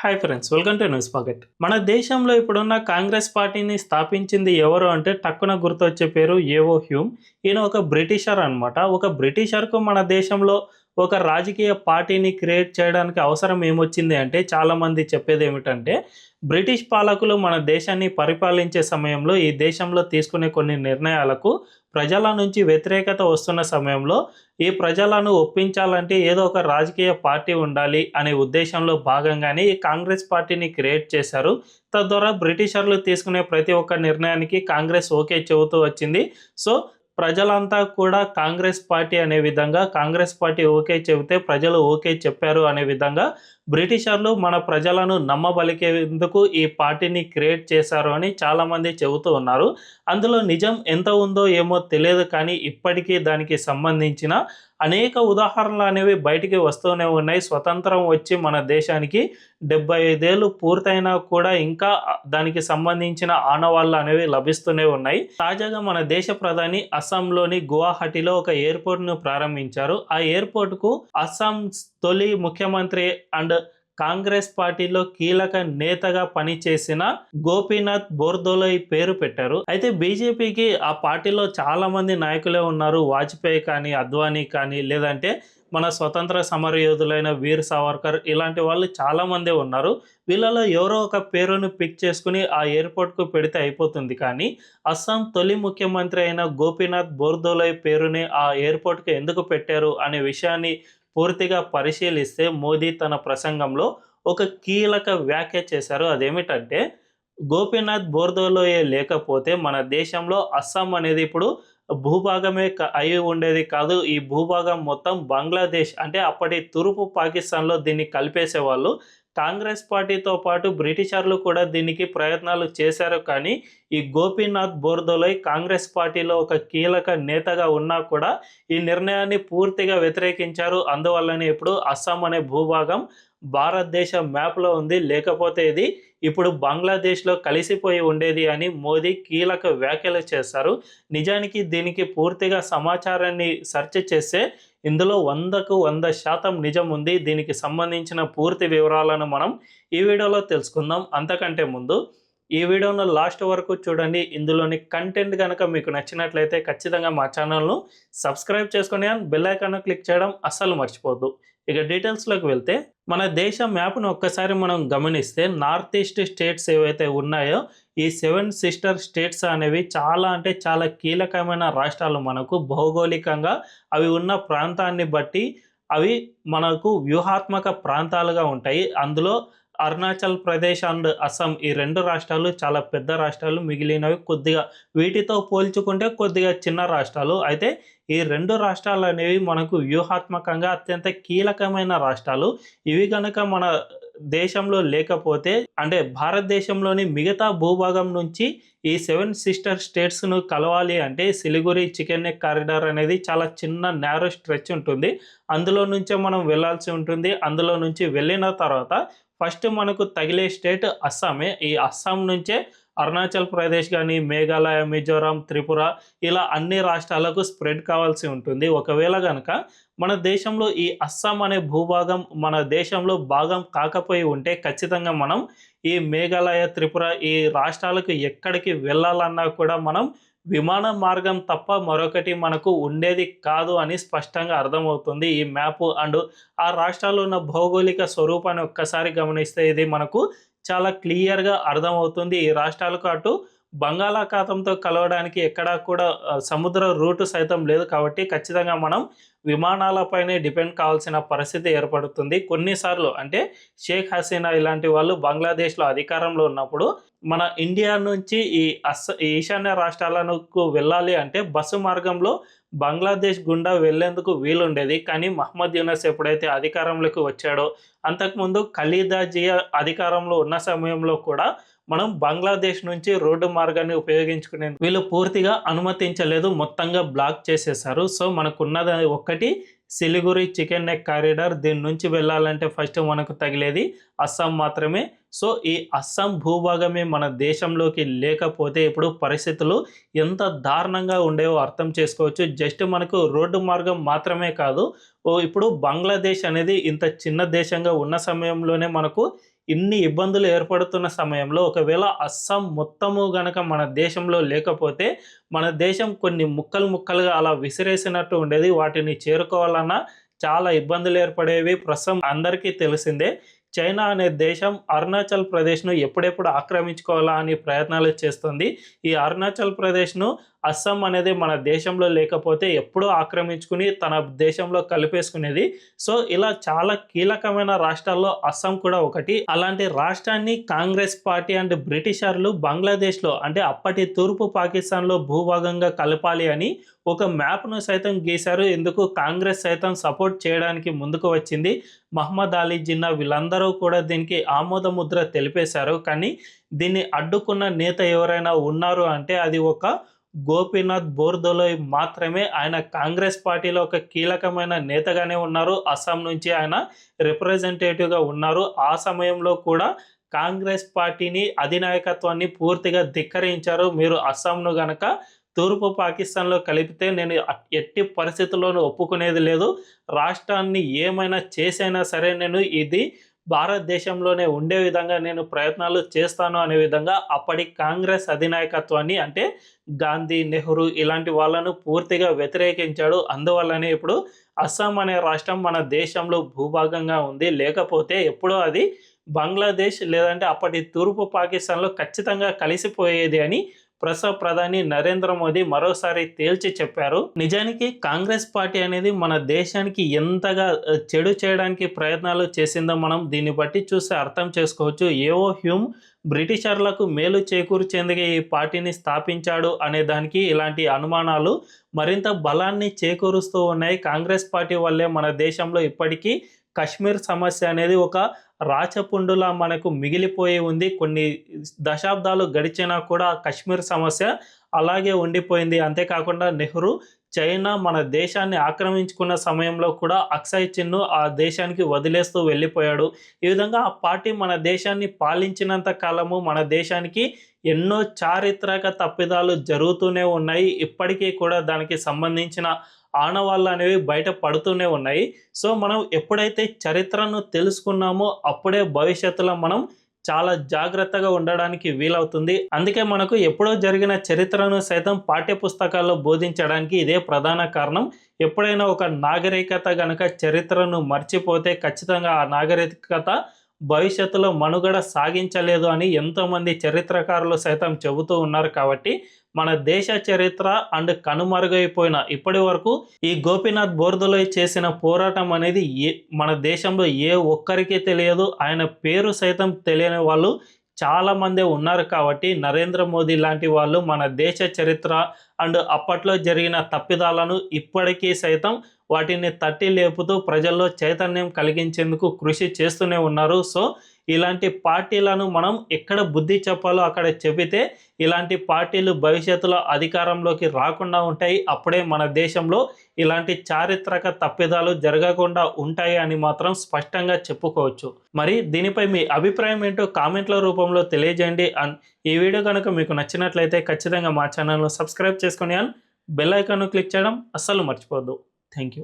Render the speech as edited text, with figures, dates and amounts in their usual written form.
Hi friends, welcome to news pocket. మన దేశంలో ఇప్పుడున్న కాంగ్రెస్ పార్టీని స్థాపించింది ఎవరు అంటే టక్కున గుర్తొచ్చే పేరు ఏవో హ్యూమ్. ఈయన ఒక బ్రిటిషర్ అనమాట. ఒక బ్రిటిషర్కు మన దేశంలో ఒక రాజకీయ పార్టీని క్రియేట్ చేయడానికి అవసరం ఏమొచ్చింది అంటే చాలామంది చెప్పేది ఏమిటంటే బ్రిటిష్ పాలకులు మన దేశాన్ని పరిపాలించే సమయంలో ఈ దేశంలో తీసుకునే కొన్ని నిర్ణయాలకు ప్రజల నుంచి వ్యతిరేకత వస్తున్న సమయంలో ఈ ప్రజలను ఒప్పించాలంటే ఏదో ఒక రాజకీయ పార్టీ ఉండాలి అనే ఉద్దేశంలో భాగంగానే ఈ కాంగ్రెస్ పార్టీని క్రియేట్ చేశారు. తద్వారా బ్రిటిషర్లు తీసుకునే ప్రతి ఒక్క నిర్ణయానికి కాంగ్రెస్ ఓకే చెబుతూ వచ్చింది. సో ప్రజలంతా కూడా కాంగ్రెస్ పార్టీ అనే విధంగా కాంగ్రెస్ పార్టీ ఓకే చెబితే ప్రజలు ఓకే చెప్పారు అనే విధంగా బ్రిటిషర్లు మన ప్రజలను నమ్మబలికేందుకు ఈ పార్టీని క్రియేట్ చేశారు అని చాలామంది చెబుతూ ఉన్నారు. అందులో నిజం ఎంత ఉందో ఏమో తెలియదు, కానీ ఇప్పటికీ దానికి సంబంధించిన అనేక ఉదాహరణలు అనేవి బయటికి వస్తూనే ఉన్నాయి. స్వతంత్రం వచ్చి మన దేశానికి 75 ఏళ్ళు పూర్తయినా కూడా ఇంకా దానికి సంబంధించిన ఆనవాళ్ళు అనేవి లభిస్తూనే ఉన్నాయి. తాజాగా మన దేశ ప్రధాని అస్సాంలోని గువాహటిలో ఒక ఎయిర్పోర్ట్ను ప్రారంభించారు. ఆ ఎయిర్పోర్ట్కు అస్సాం తొలి ముఖ్యమంత్రి అండ్ కాంగ్రెస్ పార్టీలో కీలక నేతగా పనిచేసిన గోపీనాథ్ బోర్దోలై పేరు పెట్టారు. అయితే బీజేపీకి ఆ పార్టీలో చాలా మంది నాయకులే ఉన్నారు. వాజ్పేయి కానీ, అద్వానీ కానీ, లేదంటే మన స్వతంత్ర సమరయోధులైన వీర్ సావర్కర్, ఇలాంటి వాళ్ళు చాలా మందే ఉన్నారు. వీళ్ళలో ఎవరో ఒక పేరును పిక్ చేసుకుని ఆ ఎయిర్పోర్ట్కు పెడితే అయిపోతుంది. కానీ అస్సాం తొలి ముఖ్యమంత్రి అయిన గోపీనాథ్ బోర్దోలై పేరుని ఆ ఎయిర్పోర్ట్కి ఎందుకు పెట్టారు అనే విషయాన్ని పూర్తిగా పరిశీలిస్తే మోదీ తన ప్రసంగంలో ఒక కీలక వ్యాఖ్య చేశారు. అదేమిటంటే గోపీనాథ్ బోర్దోలోయే లేకపోతే మన దేశంలో అస్సాం అనేది ఇప్పుడు భూభాగమే అయి ఉండేది కాదు. ఈ భూభాగం మొత్తం బంగ్లాదేశ్ అంటే అప్పటి తూర్పు పాకిస్తాన్లో దీన్ని కలిపేసేవాళ్ళు. కాంగ్రెస్ పార్టీతో పాటు బ్రిటిషర్లు కూడా దీనికి ప్రయత్నాలు చేశారు. కానీ ఈ గోపీనాథ్ బోర్దోలై కాంగ్రెస్ పార్టీలో ఒక కీలక నేతగా ఉన్నా కూడా ఈ నిర్ణయాన్ని పూర్తిగా వ్యతిరేకించారు. అందువల్లనే ఇప్పుడు అస్సాం అనే భూభాగం భారతదేశ మ్యాప్లో ఉంది. లేకపోతే ఇది ఇప్పుడు బంగ్లాదేశ్లో కలిసిపోయి ఉండేది అని మోదీ కీలక వ్యాఖ్యలు చేశారు. నిజానికి దీనికి పూర్తిగా సమాచారాన్ని సెర్చ్ చేస్తే ఇందులో 100కు 100% నిజం ఉంది. దీనికి సంబంధించిన పూర్తి వివరాలను మనం ఈ వీడియోలో తెలుసుకుందాం. అంతకంటే ముందు ఈ వీడియోను లాస్ట్ వరకు చూడండి. ఇందులోని కంటెంట్ కనుక మీకు నచ్చినట్లయితే ఖచ్చితంగా మా ఛానల్ను సబ్స్క్రైబ్ చేసుకొని బెల్ ఐకాన్ క్లిక్ చేయడం అస్సలు మర్చిపోద్దు. ఇక డీటెయిల్స్లోకి వెళ్తే మన దేశ మ్యాప్ను ఒక్కసారి మనం గమనిస్తే నార్త్ ఈస్ట్ స్టేట్స్ ఏవైతే ఉన్నాయో ఈ 7 సిస్టర్ స్టేట్స్ అనేవి చాలా అంటే చాలా కీలకమైన రాష్ట్రాలు. మనకు భౌగోళికంగా అవి ఉన్న ప్రాంతాన్ని బట్టి అవి మనకు వ్యూహాత్మక ప్రాంతాలుగా ఉంటాయి. అందులో అరుణాచల్ ప్రదేశ్ అండ్ అస్సాం ఈ 2 రాష్ట్రాలు చాలా పెద్ద రాష్ట్రాలు. మిగిలినవి కొద్దిగా వీటితో పోల్చుకుంటే కొద్దిగా చిన్న రాష్ట్రాలు. అయితే ఈ 2 రాష్ట్రాలు అనేవి మనకు వ్యూహాత్మకంగా అత్యంత కీలకమైన రాష్ట్రాలు. ఇవి కనుక మన దేశంలో లేకపోతే అంటే భారతదేశంలోని మిగతా భూభాగం నుంచి ఈ 7 సిస్టర్ స్టేట్స్ను కలవాలి అంటే సిలిగురి చికెన్ నెక్ కారిడార్ అనేది చాలా చిన్న నేరో స్ట్రెచ్ ఉంటుంది. అందులో నుంచే మనం వెళ్ళాల్సి ఉంటుంది. అందులో నుంచి వెళ్ళిన తర్వాత ఫస్ట్ మనకు తగిలే స్టేట్ అస్సామే. ఈ అస్సాం నుంచే అరుణాచల్ ప్రదేశ్ కానీ, మేఘాలయ, మిజోరాం, త్రిపుర ఇలా అన్ని రాష్ట్రాలకు స్ప్రెడ్ కావాల్సి ఉంటుంది. ఒకవేళ కనుక మన దేశంలో ఈ అస్సాం అనే భూభాగం మన దేశంలో భాగం కాకపోయి ఉంటే ఖచ్చితంగా మనం ఈ మేఘాలయ, త్రిపుర ఈ రాష్ట్రాలకు ఎక్కడికి వెళ్ళాలన్నా కూడా మనం విమాన మార్గం తప్ప మరొకటి మనకు ఉండేది కాదు అని స్పష్టంగా అర్థమవుతుంది ఈ మ్యాప్. అండ్ ఆ రాష్ట్రాల్లో ఉన్న భౌగోళిక స్వరూపాన్ని ఒక్కసారి గమనిస్తే ఇది మనకు చాలా క్లియర్గా అర్థమవుతుంది. ఈ రాష్ట్రాలకు అటు బంగాళాఖాతంతో కలవడానికి ఎక్కడా కూడా సముద్ర రూటు సైతం లేదు. కాబట్టి ఖచ్చితంగా మనం విమానాలపైనే డిపెండ్ కావాల్సిన పరిస్థితి ఏర్పడుతుంది. కొన్నిసార్లు అంటే షేక్ హసీనా ఇలాంటి వాళ్ళు బంగ్లాదేశ్లో అధికారంలో ఉన్నప్పుడు మన ఇండియా నుంచి ఈ ఈశాన్య రాష్ట్రాలకు వెళ్ళాలి అంటే బస్సు మార్గంలో బంగ్లాదేశ్ గుండా వెళ్లేందుకు వీలుండేది. కానీ మహమ్మద్ యూనస్ ఎప్పుడైతే అధికారంలోకి వచ్చాడో అంతకుముందు ఖలీదా జియా అధికారంలో ఉన్న సమయంలో కూడా మనం బంగ్లాదేశ్ నుంచి రోడ్డు మార్గాన్ని ఉపయోగించుకునేందుకు వీళ్ళు పూర్తిగా అనుమతించలేదు. మొత్తంగా బ్లాక్ చేసేశారు. సో మనకున్నది ఒక్కటి సిలిగురి చికెన్ నెక్ కారిడార్. దీని నుంచి వెళ్ళాలంటే ఫస్ట్ మనకు తగిలేది అస్సాం మాత్రమే. సో ఈ అస్సాం భూభాగమే మన దేశంలోకి లేకపోతే ఇప్పుడు పరిస్థితులు ఎంత దారుణంగా ఉండేవో అర్థం చేసుకోవచ్చు. జస్ట్ మనకు రోడ్డు మార్గం మాత్రమే కాదు, ఇప్పుడు బంగ్లాదేశ్ అనేది ఇంత చిన్న దేశంగా ఉన్న సమయంలోనే మనకు ఇన్ని ఇబ్బందులు ఏర్పడుతున్న సమయంలో ఒకవేళ అస్సాం మొత్తము గనక మన దేశంలో లేకపోతే మన దేశం కొన్ని ముక్కలు ముక్కలుగా అలా విసిరేసినట్టు ఉండేది. వాటిని చేరుకోవాలన్నా చాలా ఇబ్బందులు ఏర్పడేవి. ప్రస్తుతం అందరికీ తెలిసిందే. చైనా అనే దేశం అరుణాచల్ ప్రదేశ్ను ఎప్పుడెప్పుడు ఆక్రమించుకోవాలా అని ప్రయత్నాలు చేస్తుంది. ఈ అరుణాచల్ ప్రదేశ్ను అస్సాం అనేది మన దేశంలో లేకపోతే ఎప్పుడూ ఆక్రమించుకుని తన దేశంలో కలిపేసుకునేది. సో ఇలా చాలా కీలకమైన రాష్ట్రాల్లో అస్సాం కూడా ఒకటి. అలాంటి రాష్ట్రాన్ని కాంగ్రెస్ పార్టీ అండ్ బ్రిటిషర్లు బంగ్లాదేశ్లో అంటే అప్పటి తూర్పు పాకిస్తాన్లో భూభాగంగా కలపాలి అని ఒక మ్యాప్ను సైతం గీశారు. ఇందుకు కాంగ్రెస్ సైతం సపోర్ట్ చేయడానికి ముందుకు వచ్చింది. మహమ్మద్ అలీ జిన్నా వీళ్ళందరూ కూడా దీనికి ఆమోద ముద్ర తెలిపేశారు. కానీ దీన్ని అడ్డుకున్న నేత ఎవరైనా ఉన్నారు అంటే అది ఒక గోపీనాథ్ బోర్దోలోయ్ మాత్రమే. ఆయన కాంగ్రెస్ పార్టీలో ఒక కీలకమైన నేతగానే ఉన్నారు. అస్సాం నుంచి ఆయన రిప్రజెంటేటివ్గా ఉన్నారు. ఆ సమయంలో కూడా కాంగ్రెస్ పార్టీని అధినాయకత్వాన్ని పూర్తిగా ధిక్కరించారు. మీరు అస్సాంను గనక తూర్పు పాకిస్తాన్లో కలిపితే నేను ఎట్టి పరిస్థితుల్లోనూ ఒప్పుకునేది లేదు. రాష్ట్రాన్ని ఏమైనా చేసైనా సరే నేను ఇది భారతదేశంలోనే ఉండే విధంగా నేను ప్రయత్నాలు చేస్తాను అనే విధంగా అప్పటి కాంగ్రెస్ అధినాయకత్వాన్ని అంటే గాంధీ, నెహ్రూ ఇలాంటి వాళ్ళను పూర్తిగా వ్యతిరేకించాడు. అందువల్లనే ఇప్పుడు అస్సాం అనే రాష్ట్రం మన దేశంలో భూభాగంగా ఉంది. లేకపోతే ఎప్పుడో అది బంగ్లాదేశ్ లేదంటే అప్పటి తూర్పు పాకిస్తాన్లో ఖచ్చితంగా కలిసిపోయేది అని ప్రస్తుత ప్రధాని నరేంద్ర మోదీ మరోసారి తేల్చి చెప్పారు. నిజానికి కాంగ్రెస్ పార్టీ అనేది మన దేశానికి ఎంతగా చెడు చేయడానికి ప్రయత్నాలు చేసిందో మనం దీన్ని బట్టి చూస్తే అర్థం చేసుకోవచ్చు. ఏవో హ్యూమ్ బ్రిటిషర్లకు మేలు చేకూర్చేందుకు ఈ పార్టీని స్థాపించాడు అనే దానికి ఇలాంటి అనుమానాలు మరింత బలాన్ని చేకూరుస్తూ ఉన్నాయి. కాంగ్రెస్ పార్టీ వల్లే మన దేశంలో ఇప్పటికీ కశ్మీర్ సమస్య అనేది ఒక రాచపుండులా మనకు మిగిలిపోయి ఉంది. కొన్ని దశాబ్దాలు గడిచినా కూడా కశ్మీర్ సమస్య అలాగే ఉండిపోయింది. అంతేకాకుండా నెహ్రూ చైనా మన దేశాన్ని ఆక్రమించుకున్న సమయంలో కూడా అక్సాయ్ చిన్ను ఆ దేశానికి వదిలేస్తూ వెళ్ళిపోయాడు. ఈ విధంగా ఆ పార్టీ మన దేశాన్ని పాలించినంత కాలము మన దేశానికి ఎన్నో చారిత్రక తప్పిదాలు జరుగుతూనే ఉన్నాయి. ఇప్పటికీ కూడా దానికి సంబంధించిన ఆనవాళ్ళు అనేవి బయట పడుతూనే ఉన్నాయి. సో మనం ఎప్పుడైతే చరిత్రను తెలుసుకున్నామో అప్పుడే భవిష్యత్తులో మనం చాలా జాగ్రత్తగా ఉండడానికి వీలవుతుంది. అందుకే మనకు ఎప్పుడో జరిగిన చరిత్రను సైతం పాఠ్య పుస్తకాల్లో బోధించడానికి ఇదే ప్రధాన కారణం. ఎప్పుడైనా ఒక నాగరికత గనక చరిత్రను మర్చిపోతే ఖచ్చితంగా ఆ నాగరికత భవిష్యత్తులో మనుగడ సాగించలేదు అని ఎంతోమంది చరిత్రకారులు సైతం చెబుతూ ఉన్నారు. కాబట్టి మన దేశ చరిత్ర అండ్ కనుమరుగైపోయిన ఇప్పటి వరకు ఈ గోపీనాథ్ బోర్దోలోయ్ చేసిన పోరాటం అనేది మన దేశంలో ఏ ఒక్కరికి తెలియదు. ఆయన పేరు సైతం తెలియని వాళ్ళు చాలామంది ఉన్నారు. కాబట్టి నరేంద్ర మోదీ లాంటి వాళ్ళు మన దేశ చరిత్ర అండ్ అప్పట్లో జరిగిన తప్పిదాలను ఇప్పటికీ సైతం వాటిని తట్టి లేపుతూ ప్రజల్లో చైతన్యం కలిగించేందుకు కృషి చేస్తూనే ఉన్నారు. సో ఇలాంటి పార్టీలను మనం ఎక్కడ బుద్ధి చెప్పాలో అక్కడ చెబితే ఇలాంటి పార్టీలు భవిష్యత్తులో అధికారంలోకి రాకుండా ఉంటాయి. అప్పుడే మన దేశంలో ఇలాంటి చారిత్రక తప్పిదాలు జరగకుండా ఉంటాయి అని మాత్రం స్పష్టంగా చెప్పుకోవచ్చు. మరి దీనిపై మీ అభిప్రాయం ఏంటో కామెంట్ల రూపంలో తెలియజేయండి. అండ్ ఈ వీడియో కనుక మీకు నచ్చినట్లయితే ఖచ్చితంగా మా ఛానల్ను సబ్స్క్రైబ్ చేసుకొని అండ్ బెల్ ఐకాన్ను క్లిక్ చేయడం అస్సలు మర్చిపోవద్దు. Thank you.